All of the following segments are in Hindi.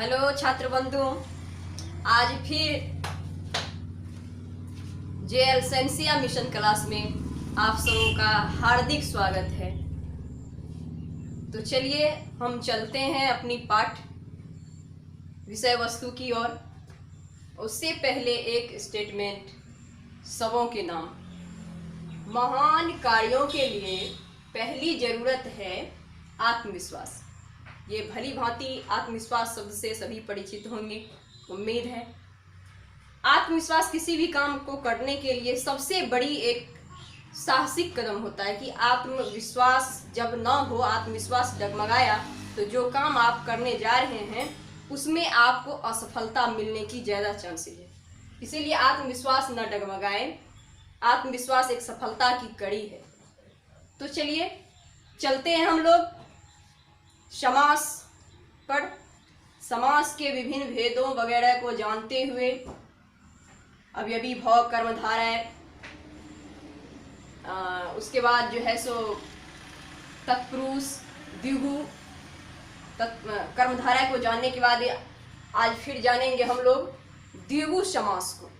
हेलो छात्र बंधु, आज फिर जेएल सेंसिया मिशन क्लास में आप सबों का हार्दिक स्वागत है। तो चलिए हम चलते हैं अपनी पाठ विषय वस्तु की ओर। उससे पहले एक स्टेटमेंट, सबों के नाम। महान कार्यों के लिए पहली जरूरत है आत्मविश्वास। ये भली भांति आत्मविश्वास शब्द से सभी परिचित होंगे, उम्मीद है। आत्मविश्वास किसी भी काम को करने के लिए सबसे बड़ी एक साहसिक कदम होता है कि आत्मविश्वास जब न हो, आत्मविश्वास डगमगाया तो जो काम आप करने जा रहे हैं उसमें आपको असफलता मिलने की ज़्यादा चांसेस है। इसीलिए आत्मविश्वास न डगमगाए। आत्मविश्वास एक सफलता की कड़ी है। तो चलिए चलते हैं हम लोग समास पर। समास के विभिन्न भेदों वगैरह को जानते हुए अवयवी, भव, कर्मधारय, उसके बाद जो है सो तत्पुरुष, द्विगु, कर्मधारय को जानने के बाद आज फिर जानेंगे हम लोग द्विगु समास को,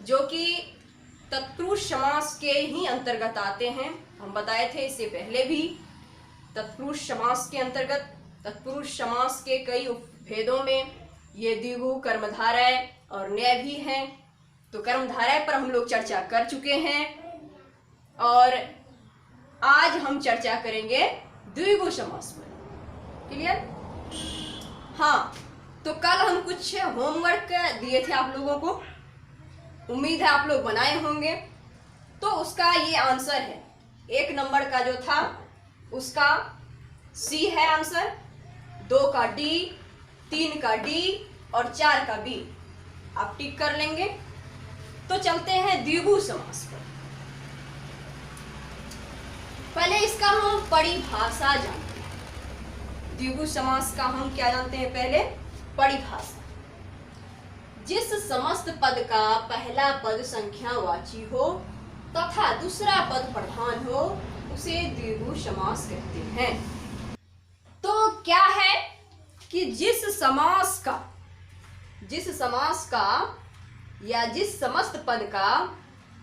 जो कि तत्पुरुष समास के ही अंतर्गत आते हैं। हम बताए थे इससे पहले भी, तत्पुरुष समास के अंतर्गत तत्पुरुष समास के कई उपभेदों में ये द्विगु, कर्मधारय और न्याय भी हैं। तो कर्मधारय पर हम लोग चर्चा कर चुके हैं और आज हम चर्चा करेंगे द्विगु समास पर। क्लियर? हाँ, तो कल हम कुछ होमवर्क दिए थे आप लोगों को, उम्मीद है आप लोग बनाए होंगे। तो उसका ये आंसर है। 1 नंबर का जो था उसका सी है आंसर, 2 का डी, 3 का डी और 4 का बी। आप टिक कर लेंगे। तो चलते हैं द्विगु समास पर। पहले इसका हम परिभाषा जानते हैं। द्विगु समास का हम क्या जानते हैं? पहले परिभाषा। जिस समस्त पद का पहला पद संख्यावाची हो तथा दूसरा पद प्रधान हो उसे द्विगु समास कहते हैं। तो क्या है कि जिस समास का या जिस समस्त पद का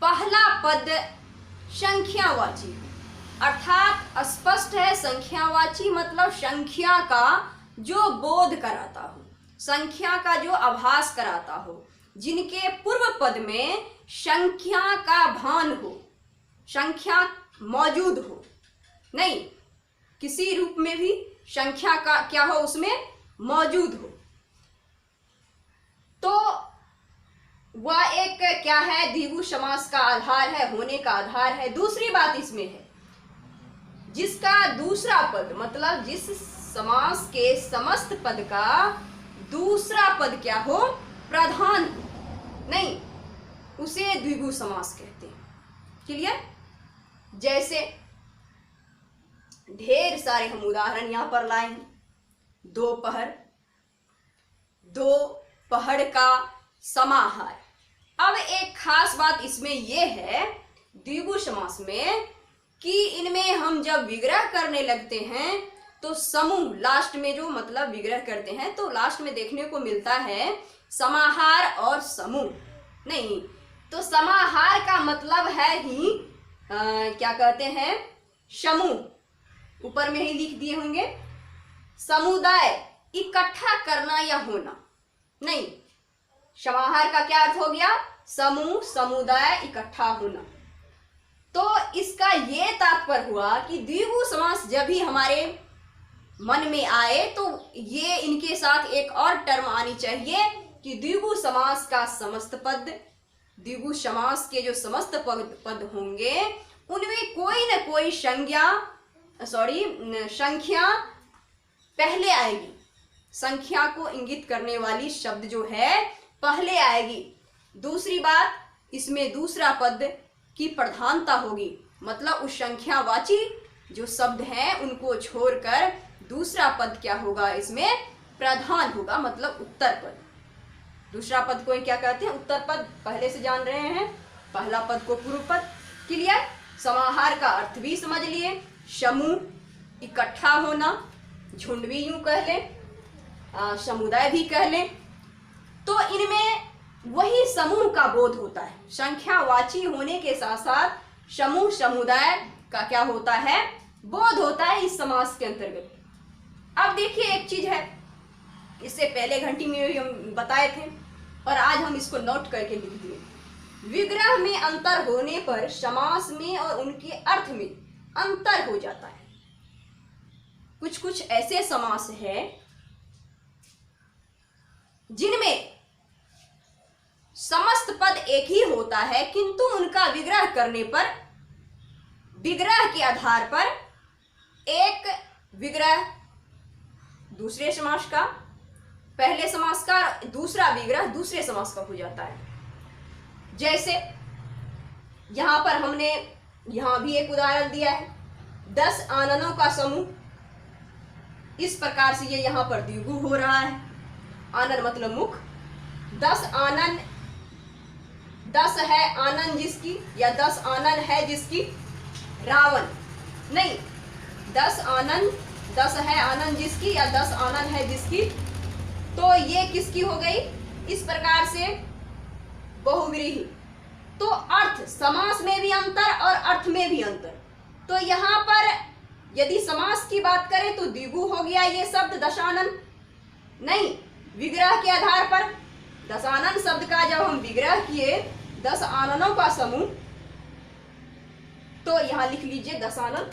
पहला पद संख्यावाची, अर्थात स्पष्ट है संख्यावाची मतलब संख्या का जो बोध कराता हो, संख्या का जो आभास कराता हो, जिनके पूर्व पद में संख्या का भान हो, संख्या मौजूद हो, नहीं किसी रूप में भी संख्या का क्या हो, उसमें मौजूद हो, तो वह एक क्या है, द्विगु समास का आधार है, होने का आधार है। दूसरी बात इसमें है, जिसका दूसरा पद मतलब जिस समास के समस्त पद का दूसरा पद क्या हो, प्रधान हो, नहीं उसे द्विगु समास कहते हैं। क्लियर? जैसे ढेर सारे हम उदाहरण यहां पर लाए हैं। दोपहर का समाहार। अब एक खास बात इसमें यह है द्विगु समास में कि इनमें हम जब विग्रह करने लगते हैं तो समूह लास्ट में जो मतलब विग्रह करते हैं तो लास्ट में देखने को मिलता है समाहार और समूह। नहीं, तो समाहार का मतलब है ही क्या कहते हैं, समूह। ऊपर में ही लिख दिए होंगे, समुदाय, इकट्ठा करना या होना। नहीं, समाहार का क्या अर्थ हो गया, समूह, समुदाय, इकट्ठा होना। तो इसका ये तात्पर्य हुआ कि द्विगु समास जब भी हमारे मन में आए तो ये इनके साथ एक और टर्म आनी चाहिए कि द्विगु समास का समस्त पद, द्विगु समास के जो समस्त पद होंगे उनमें कोई न कोई संख्या पहले आएगी। संख्या को इंगित करने वाली शब्द जो है पहले आएगी। दूसरी बात, इसमें दूसरा पद की प्रधानता होगी, मतलब उस संख्यावाची जो शब्द हैं उनको छोड़कर दूसरा पद क्या होगा, इसमें प्रधान होगा, मतलब उत्तर पद। दूसरा पद को क्या कहते हैं, उत्तर पद। पहले से जान रहे हैं, पहला पद को पूर्व पद। क्लियर? समाहार का अर्थ भी समझ लिए, समूह, इकट्ठा होना, झुंड भी यूं कह लें, समुदाय भी कह लें, तो इनमें वही समूह का बोध होता है। संख्यावाची होने के साथ साथ समूह समुदाय का क्या होता है, बोध होता है इस समास के अंतर्गत। अब देखिए एक चीज है, इससे पहले घंटी में भी हम बताए थे और आज हम इसको नोट करके लिख दिए। विग्रह में अंतर होने पर समास में और उनके अर्थ में अंतर हो जाता है। कुछ कुछ ऐसे समास है जिनमें समस्त पद एक ही होता है, किंतु उनका विग्रह करने पर विग्रह के आधार पर एक विग्रह दूसरे समास का, पहले समास का, दूसरा विग्रह दूसरे समास का हो जाता है। जैसे यहां पर हमने यहां भी एक उदाहरण दिया है, 10 आननों का समूह, इस प्रकार से ये यहां पर द्विगु हो रहा है। आनन मतलब मुख, 10 आनन, 10 है आनन जिसकी, या 10 आनन है जिसकी, रावण नहीं, 10 आनन, 10 है आनन जिसकी या 10 आनन है जिसकी, तो ये किसकी हो गई, इस प्रकार से बहुव्रीहि। तो अर्थ, समास में भी अंतर और अर्थ में भी अंतर। तो यहाँ पर यदि समास की बात करें तो द्विगु हो गया ये शब्द दशानन, नहीं, विग्रह के आधार पर दशानन शब्द का जब हम विग्रह किए 10 आननों का समूह, तो यहां लिख लीजिए दशानन।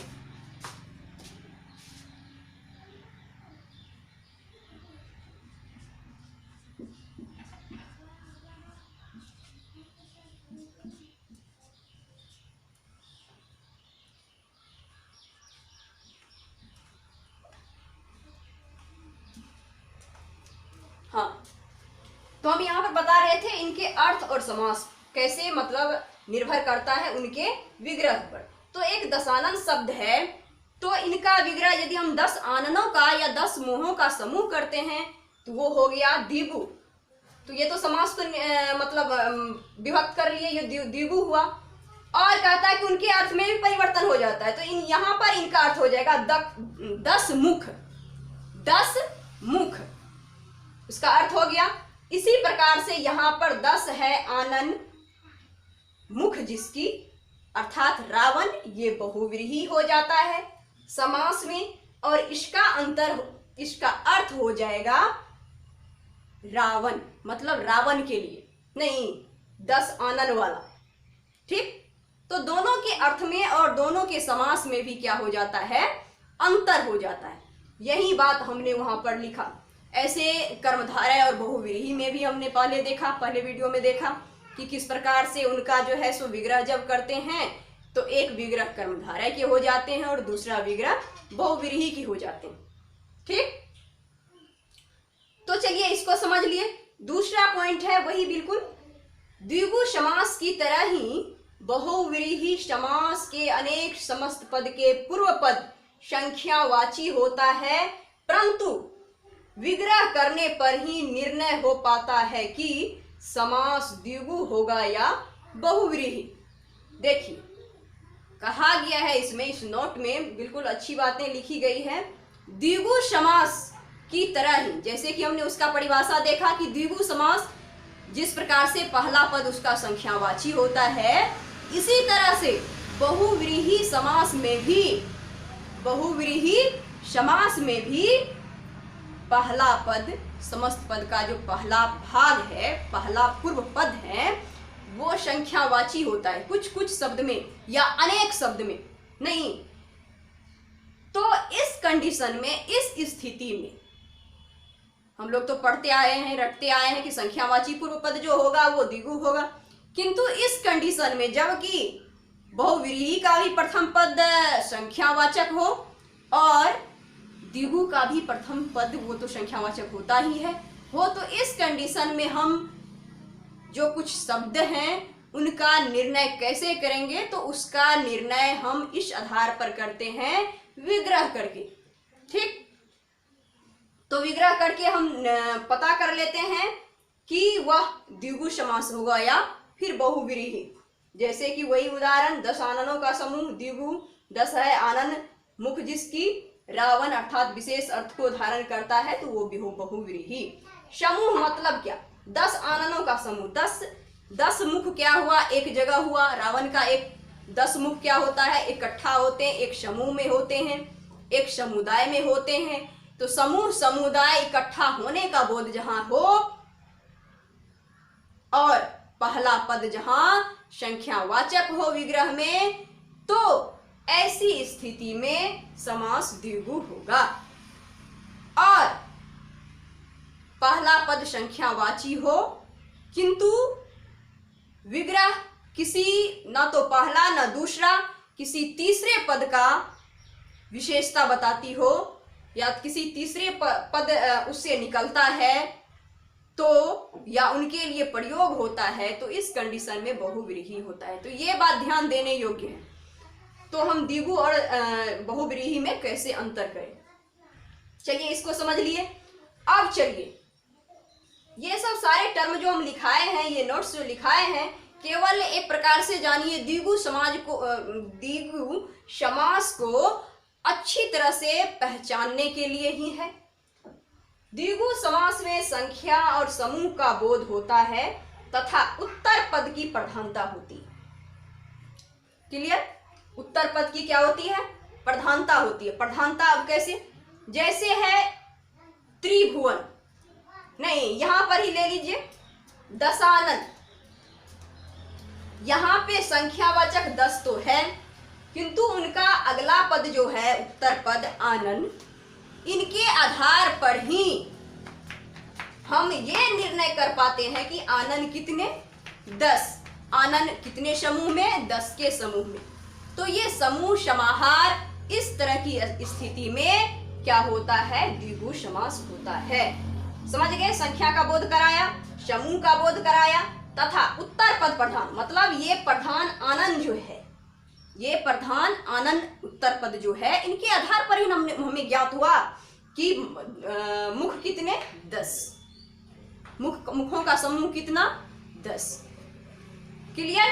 हाँ, तो हम यहाँ पर बता रहे थे इनके अर्थ और समास कैसे मतलब निर्भर करता है उनके विग्रह पर। तो एक दशानन शब्द है, तो इनका विग्रह यदि हम 10 आननों का या 10 मोहों का समूह करते हैं तो वो हो गया द्विगु। तो ये तो समास तो मतलब विभक्त कर लिए, ये द्विगु हुआ। और कहता है कि उनके अर्थ में भी परिवर्तन हो जाता है, तो इन यहाँ पर इनका अर्थ हो जाएगा 10 मुख, 10 मुख, उसका अर्थ हो गया। इसी प्रकार से यहाँ पर 10 है आनन, मुख जिसकी, अर्थात रावण, ये बहुव्रीहि हो जाता है समास में, और इसका अंतर, इसका अर्थ हो जाएगा रावण, मतलब रावण के लिए, नहीं 10 आनन वाला। ठीक, तो दोनों के अर्थ में और दोनों के समास में भी क्या हो जाता है, अंतर हो जाता है। यही बात हमने वहां पर लिखा। ऐसे कर्मधारय और बहुव्रीहि में भी हमने पहले देखा, पहले वीडियो में देखा कि किस प्रकार से उनका जो है सो विग्रह जब करते हैं तो एक विग्रह कर्मधारय के हो जाते हैं और दूसरा विग्रह बहुव्रीहि के हो जाते हैं। ठीक, तो चलिए इसको समझ लिए। दूसरा पॉइंट है वही बिल्कुल, द्विगु समास की तरह ही बहुव्रीहि समास के अनेक समस्त पद के पूर्व पद संख्यावाची होता है, परंतु विग्रह करने पर ही निर्णय हो पाता है कि समास द्विगु होगा या बहुव्रीहि। देखिए कहा गया है इसमें, इस नोट में बिल्कुल अच्छी बातें लिखी गई है। द्विगु समास की तरह ही, जैसे कि हमने उसका परिभाषा देखा कि द्विगु समास जिस प्रकार से पहला पद उसका संख्यावाची होता है, इसी तरह से बहुव्रीहि समास में भी, बहुव्रीहि समास में भी पहला पद, समस्त पद का जो पहला भाग है, पहला पूर्व पद है, वो संख्यावाची होता है, कुछ कुछ शब्द में या अनेक शब्द में नहीं। तो इस कंडीशन में, इस स्थिति में हम लोग तो पढ़ते आए हैं, रटते आए हैं कि संख्यावाची पूर्व पद जो होगा वो द्विगु होगा, किंतु इस कंडीशन में जबकि बहुव्रीहि का भी प्रथम पद संख्यावाचक हो और द्विगु का भी प्रथम पद वो तो संख्यावाचक होता ही है हो, तो इस कंडीशन में हम जो कुछ शब्द हैं उनका निर्णय कैसे करेंगे, तो उसका निर्णय हम इस आधार पर करते हैं विग्रह करके। ठीक, तो विग्रह करके हम पता कर लेते हैं कि वह द्विगु समास होगा या फिर बहुव्रीहि। जैसे कि वही उदाहरण, 10 आननों का समूह द्विगु, 10 है आनन, मुख जिसकी, रावण अर्थात विशेष अर्थ को धारण करता है तो वो भी हो बहुव्रीहि। समूह मतलब क्या? 10 आननों का समूह। 10 मुख क्या हुआ? एक जगह हुआ। रावण का एक 10 मुख क्या होता है? इकट्ठा होते हैं, एक समूह में होते हैं, एक समुदाय में होते हैं। तो समूह समुदाय इकट्ठा होने का बोध जहां हो और पहला पद जहां संख्यावाचक हो विग्रह में, तो ऐसी स्थिति में समास द्विगु होगा। और पहला पद संख्यावाची हो किंतु विग्रह किसी न तो पहला न दूसरा किसी तीसरे पद का विशेषता बताती हो या किसी तीसरे पद उससे निकलता है तो या उनके लिए प्रयोग होता है, तो इस कंडीशन में बहुव्रीहि होता है। तो ये बात ध्यान देने योग्य है। तो हम द्विगु और बहुव्रीहि में कैसे अंतर करें, चलिए इसको समझ लिए। अब चलिए ये सब सारे टर्म जो हम लिखाए हैं, ये नोट्स जो लिखाए हैं, केवल एक प्रकार से जानिए द्विगु समास को अच्छी तरह से पहचानने के लिए ही है। द्विगु समास में संख्या और समूह का बोध होता है तथा उत्तर पद की प्रधानता होती है। क्लियर? उत्तर पद की क्या होती है? प्रधानता होती है। प्रधानता अब कैसे? जैसे है त्रिभुवन, नहीं यहां पर ही ले लीजिए दशानन। यहां पे संख्यावाचक 10 तो है किंतु उनका अगला पद जो है उत्तर पद आनन, इनके आधार पर ही हम ये निर्णय कर पाते हैं कि आनन कितने? 10। आनन कितने समूह में? 10 के समूह में। तो ये समूह समाहार इस तरह की स्थिति में क्या होता है? द्विगु समास होता है। समझ गए? संख्या का बोध कराया, समूह का बोध कराया तथा उत्तर पद प्रधान, मतलब ये प्रधान आनन जो है, ये प्रधान आनन उत्तर पद जो है, इनके आधार पर ही हमें ज्ञात हुआ कि मुख कितने? 10। मुखों का समूह कितना? 10। क्लियर?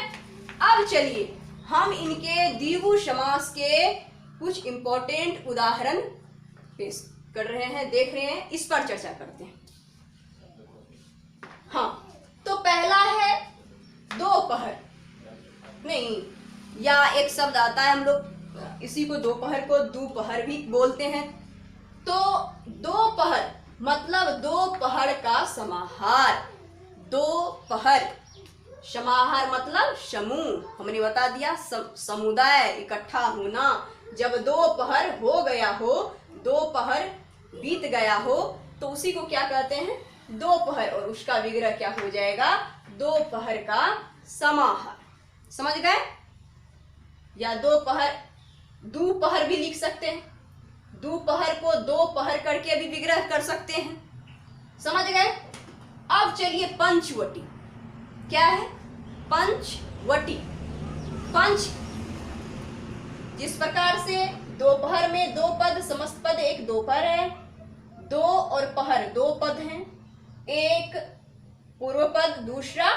अब चलिए हम इनके द्विगु समास के कुछ इंपॉर्टेंट उदाहरण पेश कर रहे हैं, देख रहे हैं, इस पर चर्चा करते हैं। हाँ, तो पहला है दोपहर, नहीं या एक शब्द आता है, हम लोग इसी को दोपहर को दोपहर भी बोलते हैं। तो दोपहर मतलब दोपहर का समाहार। दोपहर समाहार मतलब समूह, हमने बता दिया समुदाय इकट्ठा होना। जब दोपहर हो गया हो, दोपहर बीत गया हो, तो उसी को क्या कहते हैं? दोपहर। और उसका विग्रह क्या हो जाएगा? दोपहर का समाहार। समझ गए? या दोपहर भी लिख सकते हैं। दोपहर को दोपहर करके भी विग्रह कर सकते हैं। समझ गए? अब चलिए पंचवटी। क्या है? पंचवटी। पंच जिस प्रकार से दोपहर में 2 पद, समस्त पद एक दोपहर है, 2 और पहर 2 पद हैं, एक पूर्व पद दूसरा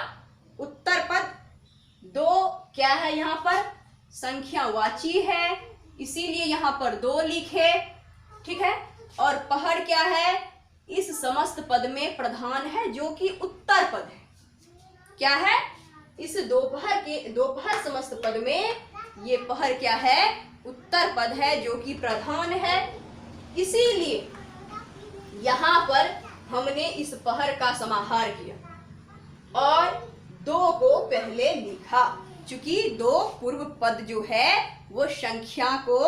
उत्तर पद। 2 क्या है? यहाँ पर संख्यावाची है, इसीलिए यहाँ पर 2 लिखे, ठीक है। और पहर क्या है? इस समस्त पद में प्रधान है जो कि उत्तर पद है। क्या है? इस दोपहर समस्त पद में ये पहर क्या है? उत्तर पद है जो कि प्रधान है। इसीलिए यहाँ पर हमने इस पहर का समाहार किया और 2 को पहले लिखा, चूंकि 2 पूर्व पद जो है वो संख्या को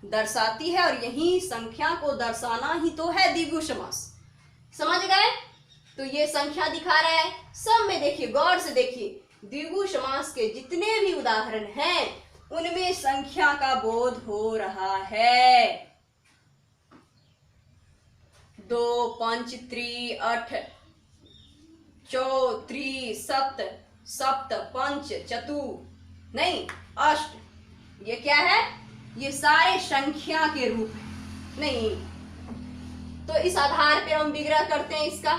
दर्शाती है और यही संख्या को दर्शाना ही तो है द्विगु समास। समझ गए? तो ये संख्या दिखा रहा है। सब में देखिए, गौर से देखिए, द्विगु समास के जितने भी उदाहरण हैं उनमें संख्या का बोध हो रहा है। 2 5 3 8 4 3 7 सप्त पंच चतु नहीं अष्ट, ये क्या है? ये सारे संख्या के रूप है। नहीं तो इस आधार पर हम विग्रह करते हैं इसका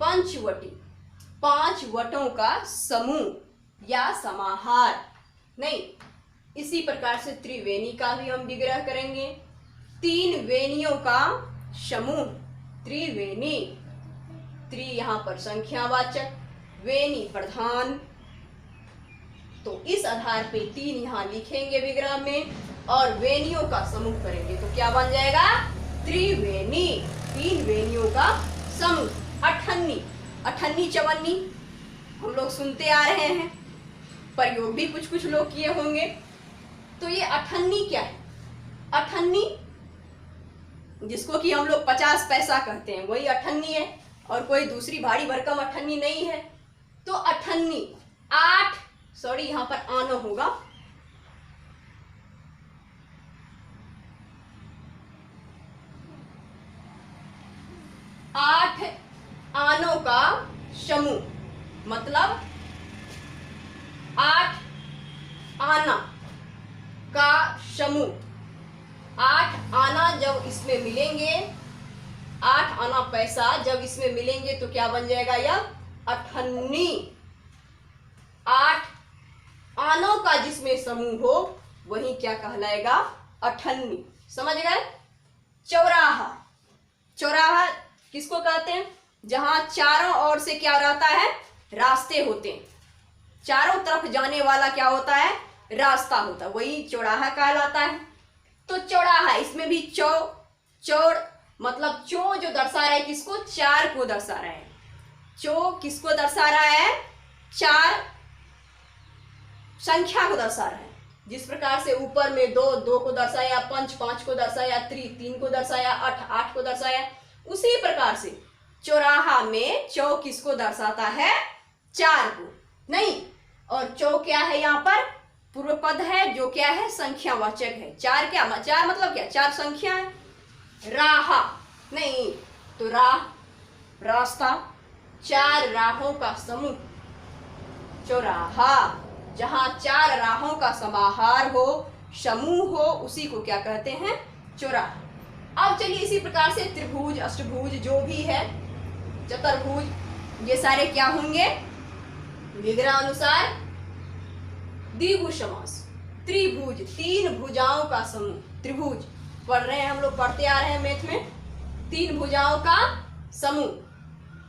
पंचवटी, 5 वटों का समूह या समाहार। नहीं, इसी प्रकार से त्रिवेणी का भी हम विग्रह करेंगे। तीन वेनियों का समूह, त्रिवेणी। त्रि यहाँ पर संख्यावाचक, वेनी प्रधान। तो इस आधार पे तीन यहाँ लिखेंगे विग्रह में और वेनियों का समूह करेंगे तो क्या बन जाएगा? त्रिवेणी, तीन वेनियों का समूह। अठन्नी, अठन्नी चवन्नी हम लोग सुनते आ रहे हैं, प्रयोग भी कुछ कुछ लोग किए होंगे। तो ये अठन्नी क्या है? अठन्नी जिसको कि हम लोग 50 पैसा कहते हैं वही अठन्नी है, और कोई दूसरी भारी भरकम अठन्नी नहीं है। तो अठन्नी, यहाँ पर आनो होगा, आठ आनों का समूह, मतलब 8 आना का समूह। 8 आना जब इसमें मिलेंगे, 8 आना पैसा जब इसमें मिलेंगे तो क्या बन जाएगा? यह अठन्नी। 8 आनों का जिसमें समूह हो वही क्या कहलाएगा? अठन्नी। समझ गए? चौराहा, चौराहा किसको कहते हैं? जहां चारों ओर से क्या रहता है? रास्ते होते हैं, चारों तरफ जाने वाला क्या होता है? रास्ता होता है, वही चौराहा कहलाता है। तो चौराहा, इसमें भी चौड़ मतलब चो जो दर्शा रहा है किसको? 4 को दर्शा रहा है। चो किसको दर्शा रहा है? 4 संख्या को दर्शा रहा है। जिस प्रकार से ऊपर में 2 को दर्शाया, 5 को दर्शाया, 3 को दर्शाया, 8 को दर्शाया, उसी प्रकार से चौराहा में चौ किसको दर्शाता है? 4 को। नहीं, और चौ क्या है? यहाँ पर पूर्व पद है जो क्या है? संख्यावाचक है। 4 क्या? 4 मतलब क्या? 4 संख्या है। राहा नहीं, तो रास्ता, 4 राहों का समूह चौराहा। जहां 4 राहों का समाहार हो, समूह हो, उसी को क्या कहते हैं? चौराहा। अब चलिए इसी प्रकार से त्रिभुज, अष्टभुज जो भी है, चतुर्भुज, ये सारे क्या होंगे? विग्रह अनुसार द्विभुज समास। त्रिभुज, 3 भुजाओं का समूह। त्रिभुज पढ़ रहे हैं हम लोग, पढ़ते आ रहे हैं मैथ में। 3 भुजाओं का समूह,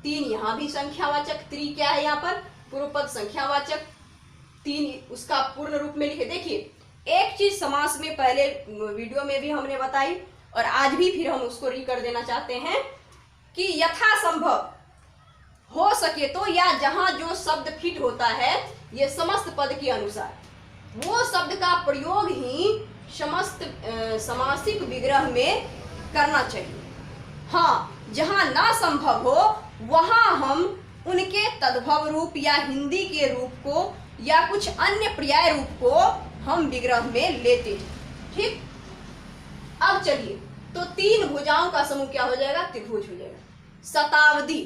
3 यहाँ भी संख्यावाचक, त्रि क्या है? यहाँ पर पूर्व पद संख्यावाचक, 3 उसका पूर्ण रूप में लिखे। देखिए, एक चीज समास में पहले वीडियो में भी हमने बताई और आज भी फिर हम उसको कर देना चाहते हैं कि यथासंभव हो सके तो, या जहां जो शब्द फिट होता है ये समस्त पद के अनुसार, वो शब्द का प्रयोग ही समस्त समासिक विग्रह में करना चाहिए। हाँ, जहां ना संभव हो वहां हम उनके तद्भव रूप या हिंदी के रूप को या कुछ अन्य पर्याय रूप को हम विग्रह में लेते हैं। ठीक, अब चलिए, तो 3 भुजाओं का समूह क्या हो जाएगा? त्रिभुज हो जाएगा। शताब्दी,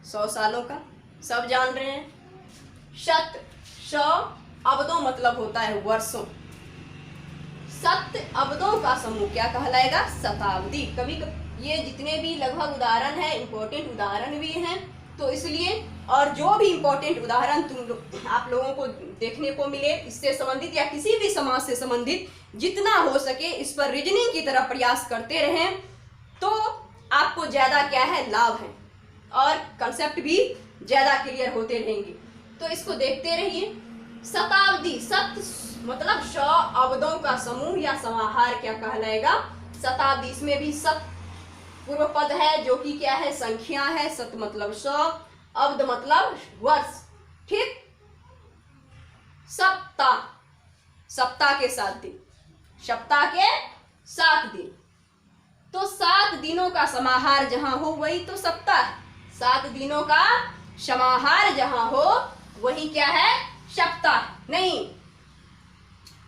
100 सालों का, सब जान रहे हैं। शत, 100 अब्दों मतलब होता है वर्षों। 7 अब्दों का समूह क्या कहलाएगा? शताब्दी। कभी ये जितने भी लगभग उदाहरण है, इंपॉर्टेंट उदाहरण भी हैं, तो इसलिए, और जो भी इंपॉर्टेंट उदाहरण आप लोगों को देखने को मिले इससे संबंधित या किसी भी समाज से संबंधित, जितना हो सके इस पर रीजनिंग की तरह प्रयास करते रहें तो आपको ज्यादा क्या है? लाभ है, और कंसेप्ट भी ज्यादा क्लियर होते रहेंगे। तो इसको देखते रहिए। शताब्दी, सत मतलब 100 अब्दों का समूह या समाहार क्या कहलाएगा? शताब्दी। इसमें भी सत पूर्व पद है जो कि क्या है? संख्या है। सत मतलब 100, अब्द मतलब वर्ष। ठीक, सप्ताह, सप्ताह के 7 दिन, सप्ताह के 7 दिन। तो 7 दिनों का समाहार जहां हो वही तो सप्ताह। 7 दिनों का समाहार जहां हो वही क्या है? सप्ताह। नहीं,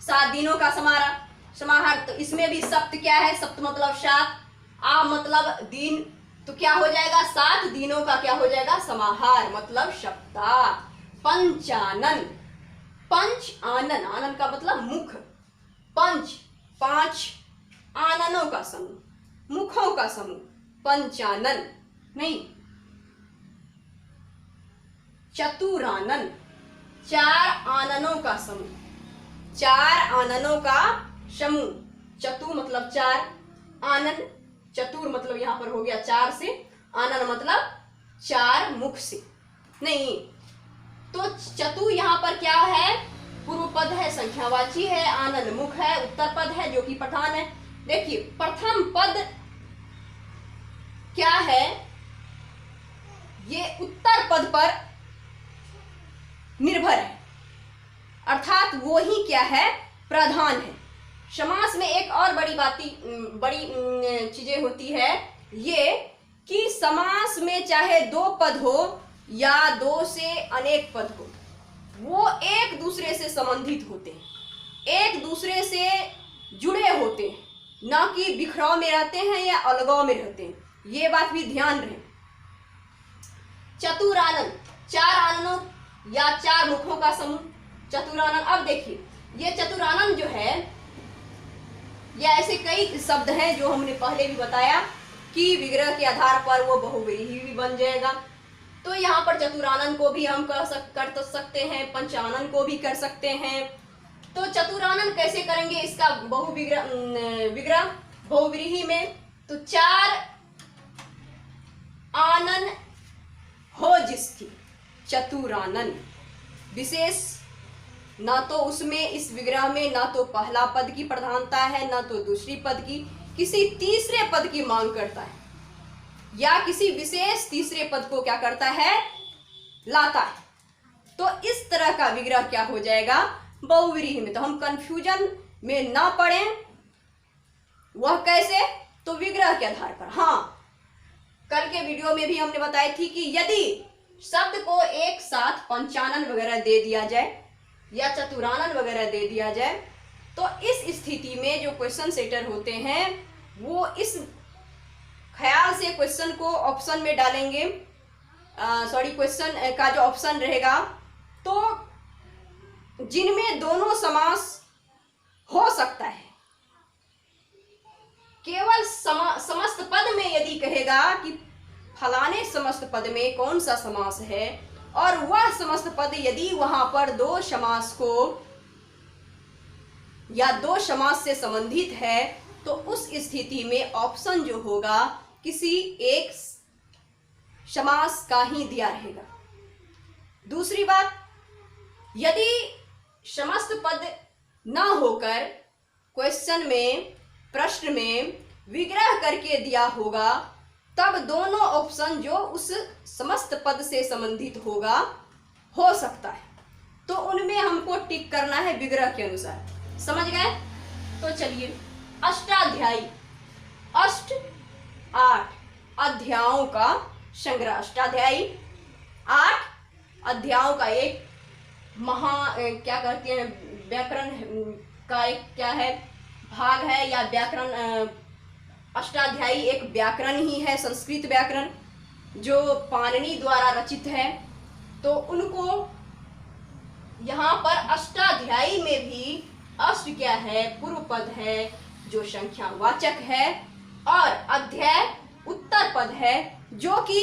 7 दिनों का समाहार, तो इसमें भी सप्त क्या है? सप्त मतलब 7, आ मतलब दिन, तो क्या हो जाएगा? 7 दिनों का क्या हो जाएगा? समाहार मतलब सप्ताह। पंचानन, पंच आनन, आनन का मतलब मुख। पंच 5 आननों का समूह, मुखों का समूह, पंचानन। नहीं, चतुरानन, 4 आननों का समूह, 4 आननों का समूह। चतु मतलब 4, आनन, चतुर मतलब यहाँ पर हो गया 4 से, आनन मतलब 4 मुख से, नहीं तो चतु यहाँ पर क्या है, पूर्व पद है, संख्यावाची है, आनन मुख है, उत्तर पद है जो कि प्रधान है। देखिए प्रथम पद क्या है, ये उत्तर पद पर निर्भर है, अर्थात वो ही क्या है, प्रधान है। समास में एक और बड़ी चीजें होती है ये कि समास में चाहे 2 पद हो या 2 से अनेक पद हो, वो एक दूसरे से संबंधित होते हैं, एक दूसरे से जुड़े होते हैं, ना कि बिखराव में रहते हैं या अलगाव में रहते हैं, ये बात भी ध्यान रहे। चतुरानन, 4 आननों या 4 मुखों का समूह, चतुरानन। अब देखिए ये चतुरानन जो है, या ऐसे कई शब्द हैं जो हमने पहले भी बताया कि विग्रह के आधार पर वो बहुव्रीहि भी बन जाएगा। तो यहाँ पर चतुरानन को भी हम कर सकते हैं, पंचानन को भी कर सकते हैं। तो चतुरानन कैसे करेंगे इसका विग्रह बहुव्रीहि में, तो 4 आनन हो जिसकी चतुरानन, विशेष ना तो उसमें इस विग्रह में ना तो पहला पद की प्रधानता है, ना तो दूसरी पद की, किसी तीसरे पद की मांग करता है या किसी विशेष तीसरे पद को क्या करता है, लाता है। तो इस तरह का विग्रह क्या हो जाएगा, बहुव्रीहि में। तो हम कंफ्यूजन में ना पड़े, वह कैसे, तो विग्रह के आधार पर। हाँ, कल के वीडियो में भी हमने बताई थी कि यदि शब्द को एक साथ पंचानन वगैरह दे दिया जाए या चतुरानन वगैरह दे दिया जाए, तो इस स्थिति में जो क्वेश्चन सेटर होते हैं वो इस ख्याल से क्वेश्चन को ऑप्शन में डालेंगे, क्वेश्चन का जो ऑप्शन रहेगा, तो जिनमें दोनों समास हो सकता है, केवल समस्त पद में यदि कहेगा कि फलाने समस्त पद में कौन सा समास है, और वह समस्त पद यदि वहां पर 2 समास को या 2 समास से संबंधित है, तो उस स्थिति में ऑप्शन जो होगा किसी एक समास का ही दिया रहेगा। दूसरी बात, यदि समस्त पद न होकर क्वेश्चन में, प्रश्न में विग्रह करके दिया होगा, तब दोनों ऑप्शन जो उस समस्त पद से संबंधित होगा हो सकता है, तो उनमें हमको टिक करना है विग्रह के अनुसार। समझ गए? तो चलिए, अष्टाध्यायी, 8 अध्यायों का संग्रह, अष्टाध्यायी 8 अध्यायों का एक क्या कहते हैं, व्याकरण का एक क्या है, भाग है, या व्याकरण, अष्टाध्यायी एक व्याकरण ही है, संस्कृत व्याकरण जो पाणिनि द्वारा रचित है। तो उनको यहाँ पर अष्टाध्यायी में भी अष्ट क्या है, पूर्व पद है जो संख्यावाचक है, और अध्याय उत्तर पद है जो कि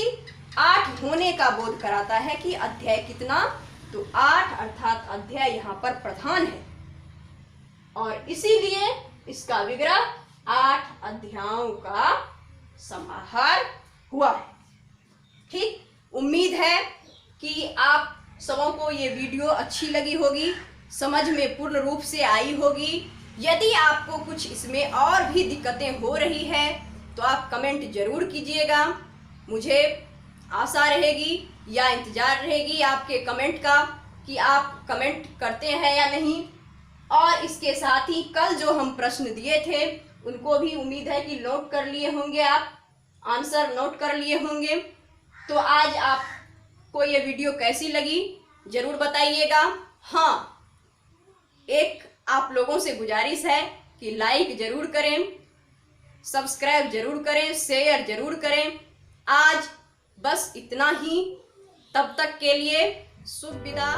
8 होने का बोध कराता है कि अध्याय कितना, तो 8, अर्थात अध्याय यहाँ पर प्रधान है, और इसीलिए इसका विग्रह 8 अध्यायों का समाहार हुआ है। ठीक, उम्मीद है कि आप सबों को ये वीडियो अच्छी लगी होगी, समझ में पूर्ण रूप से आई होगी। यदि आपको कुछ इसमें और भी दिक्कतें हो रही है तो आप कमेंट जरूर कीजिएगा, मुझे आशा रहेगी या इंतज़ार रहेगी आपके कमेंट का कि आप कमेंट करते हैं या नहीं। और इसके साथ ही कल जो हम प्रश्न दिए थे उनको भी उम्मीद है कि नोट कर लिए होंगे, आप आंसर नोट कर लिए होंगे। तो आज आपको ये वीडियो कैसी लगी जरूर बताइएगा। हाँ, एक आप लोगों से गुजारिश है कि लाइक जरूर करें, सब्सक्राइब जरूर करें, शेयर जरूर करें। आज बस इतना ही, तब तक के लिए शुभ विदा।